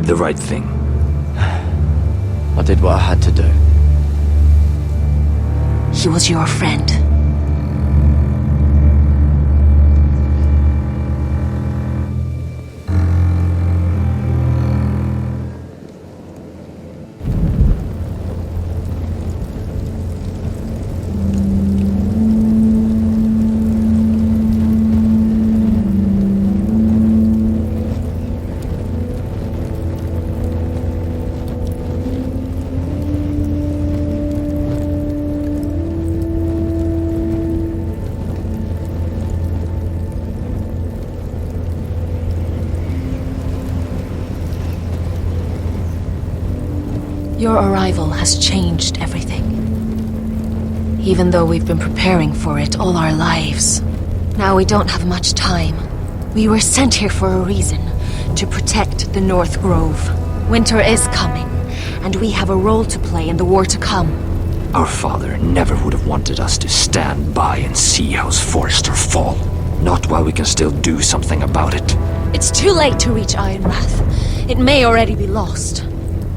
did the right thing. I did what I had to do. He was your friend. Your arrival has changed everything. Even though we've been preparing for it all our lives. Now we don't have much time. We were sent here for a reason. To protect the North Grove. Winter is coming, and we have a role to play in the war to come. Our father never would have wanted us to stand by and see House Forrester fall. Not while we can still do something about it. It's too late to reach Ironrath. It may already be lost.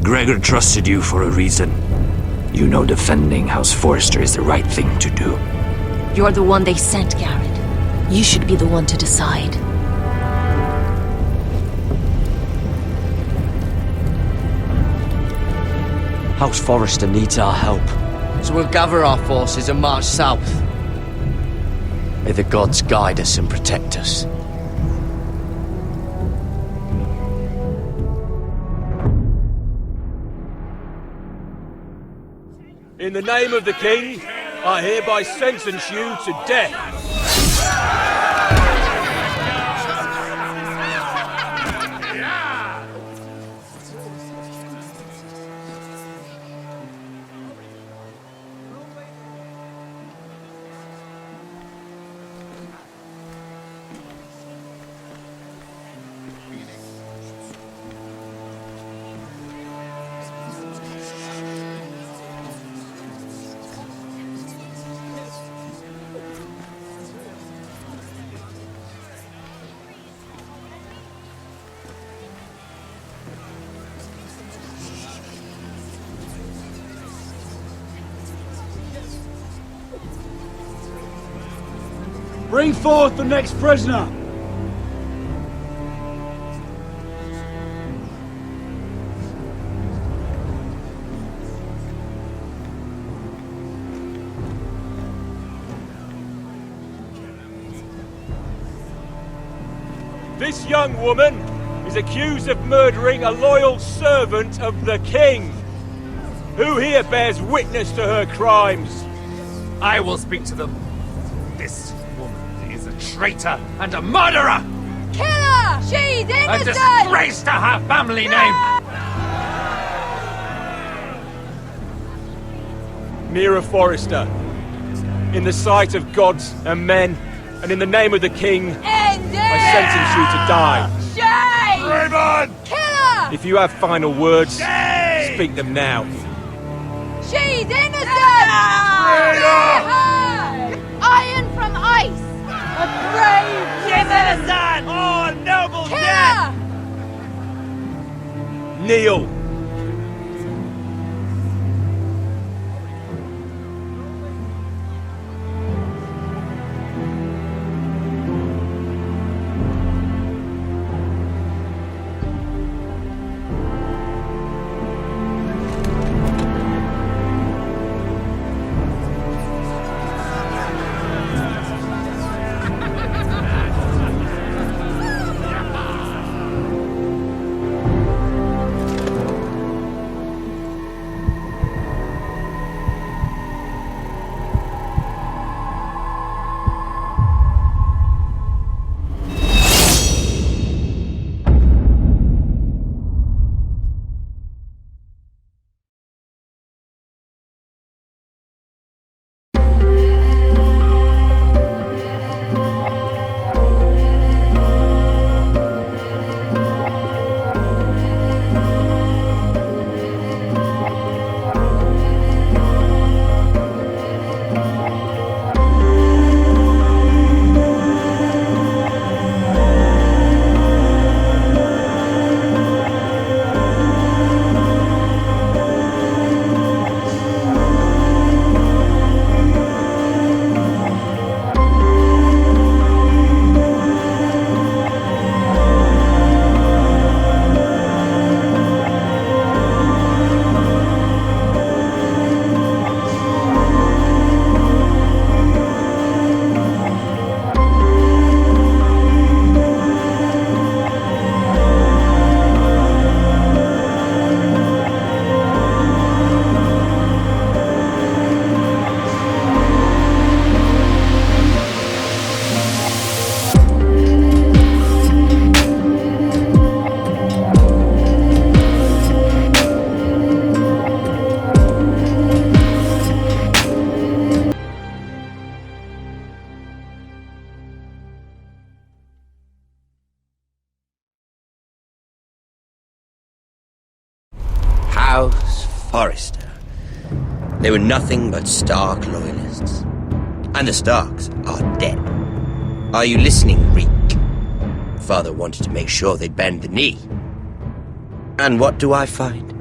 Gregor trusted you for a reason. You know defending House Forrester is the right thing to do. You're the one they sent, Garrett. You should be the one to decide. House Forrester needs our help. So we'll gather our forces and march south. May the gods guide us and protect us. In the name of the King, I hereby sentence you to death. Bring forth the next prisoner! This young woman is accused of murdering a loyal servant of the King. Who here bears witness to her crimes? I will speak to them. This woman is a traitor and a murderer! Kill her! She's A innocent! disgrace to her family name! Mira Forrester, in the sight of gods and men, and in the name of the King, I sentence you to die. Shame! Raymond! Kill her! If you have final words, Shame! speak them now. She's innocent! Iron from ice! A brave She's innocent! Oh, noble Kill death! her! Kneel. House Forrester. They were nothing but Stark loyalists. And the Starks are dead. Are you listening, Reek? Father wanted to make sure they'd bend the knee. And what do I find?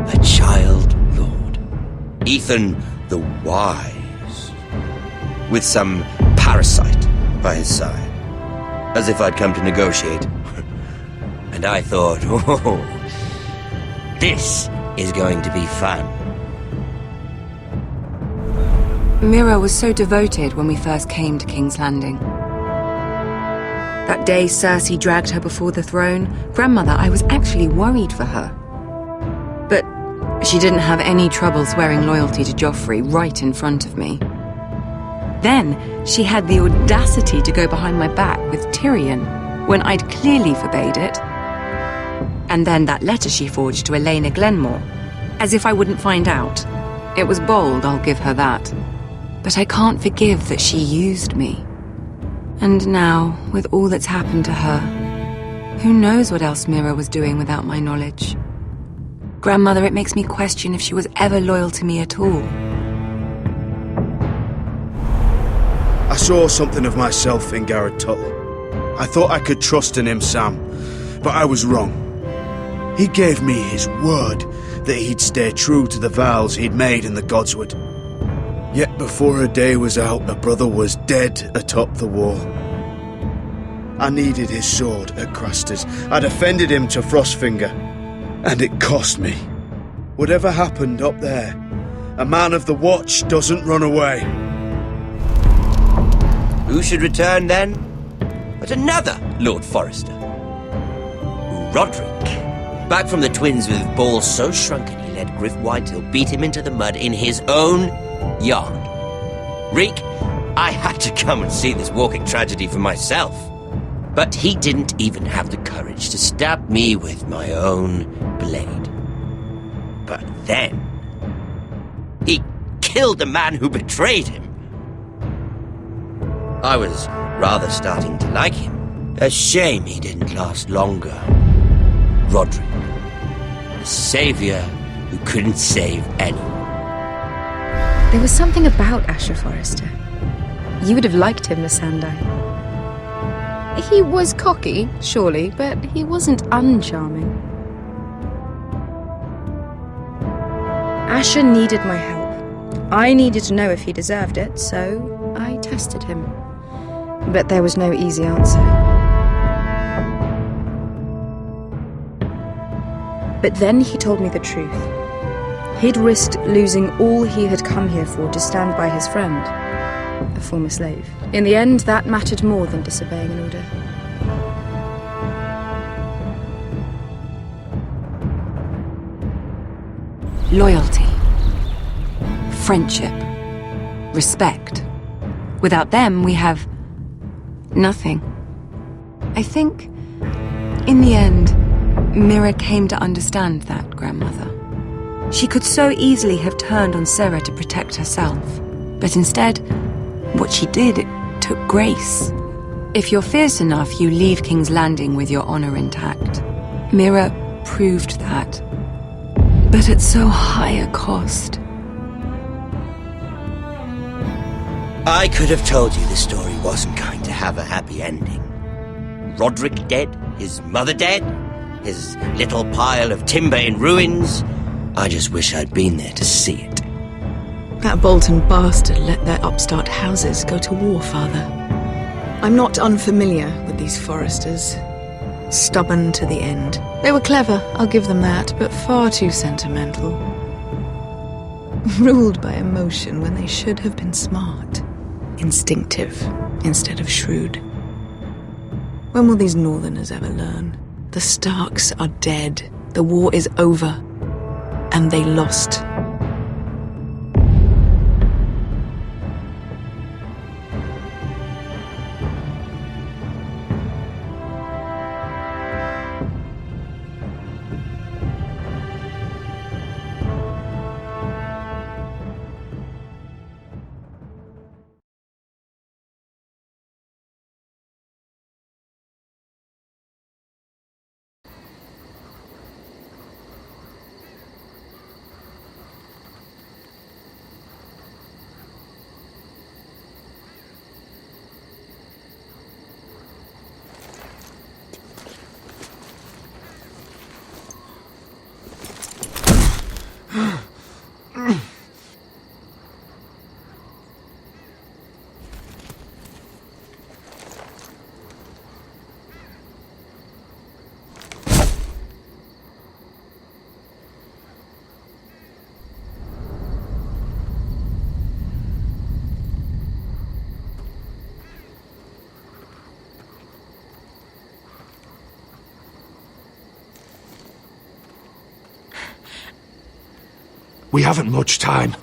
A child lord. Ethan the Wise. With some parasite by his side. As if I'd come to negotiate. And I thought, oh, this is going to be fun. Mira was so devoted when we first came to King's Landing. That day Cersei dragged her before the throne, Grandmother, I was actually worried for her. But she didn't have any trouble swearing loyalty to Joffrey right in front of me. Then she had the audacity to go behind my back with Tyrion when I'd clearly forbade it. And then that letter she forged to Elena Glenmore, as if I wouldn't find out. It was bold, I'll give her that. But I can't forgive that she used me. And now, with all that's happened to her, who knows what else Mira was doing without my knowledge? Grandmother, it makes me question if she was ever loyal to me at all. I saw something of myself in Garrett Tuttle. I thought I could trust in him, Sam, but I was wrong. He gave me his word that he'd stay true to the vows he'd made in the Godswood. Yet before a day was out, a brother was dead atop the wall. I needed his sword at Craster's. I defended him to Frostfinger, and it cost me. Whatever happened up there, a man of the Watch doesn't run away. Who should return then? But another Lord Forrester. Roderick. Back from the Twins with balls so shrunken he let Griff Whitetail beat him into the mud in his own yard. Reek, I had to come and see this walking tragedy for myself. But he didn't even have the courage to stab me with my own blade. But then, he killed the man who betrayed him. I was rather starting to like him. A shame he didn't last longer. Roderick, the savior who couldn't save anyone. There was something about Asher Forrester. You would have liked him, Miss Sandai. He was cocky, surely, but he wasn't uncharming. Asher needed my help. I needed to know if he deserved it, so I tested him. But there was no easy answer. But then he told me the truth. He'd risked losing all he had come here for to stand by his friend, a former slave. In the end, that mattered more than disobeying an order. Loyalty, friendship, respect. Without them, we have nothing. I think, in the end, Mira came to understand that, Grandmother. She could so easily have turned on Sarah to protect herself. But instead, what she did, it took grace. If you're fierce enough, you leave King's Landing with your honor intact. Mira proved that. But at so high a cost. I could have told you the story wasn't going to have a happy ending. Roderick dead, his mother dead, his little pile of timber in ruins. I just wish I'd been there to see it. That Bolton bastard let their upstart houses go to war, Father. I'm not unfamiliar with these Forresters. Stubborn to the end. They were clever, I'll give them that, but far too sentimental. Ruled by emotion when they should have been smart. Instinctive instead of shrewd. When will these Northerners ever learn? The Starks are dead. The war is over. And they lost. We haven't much time.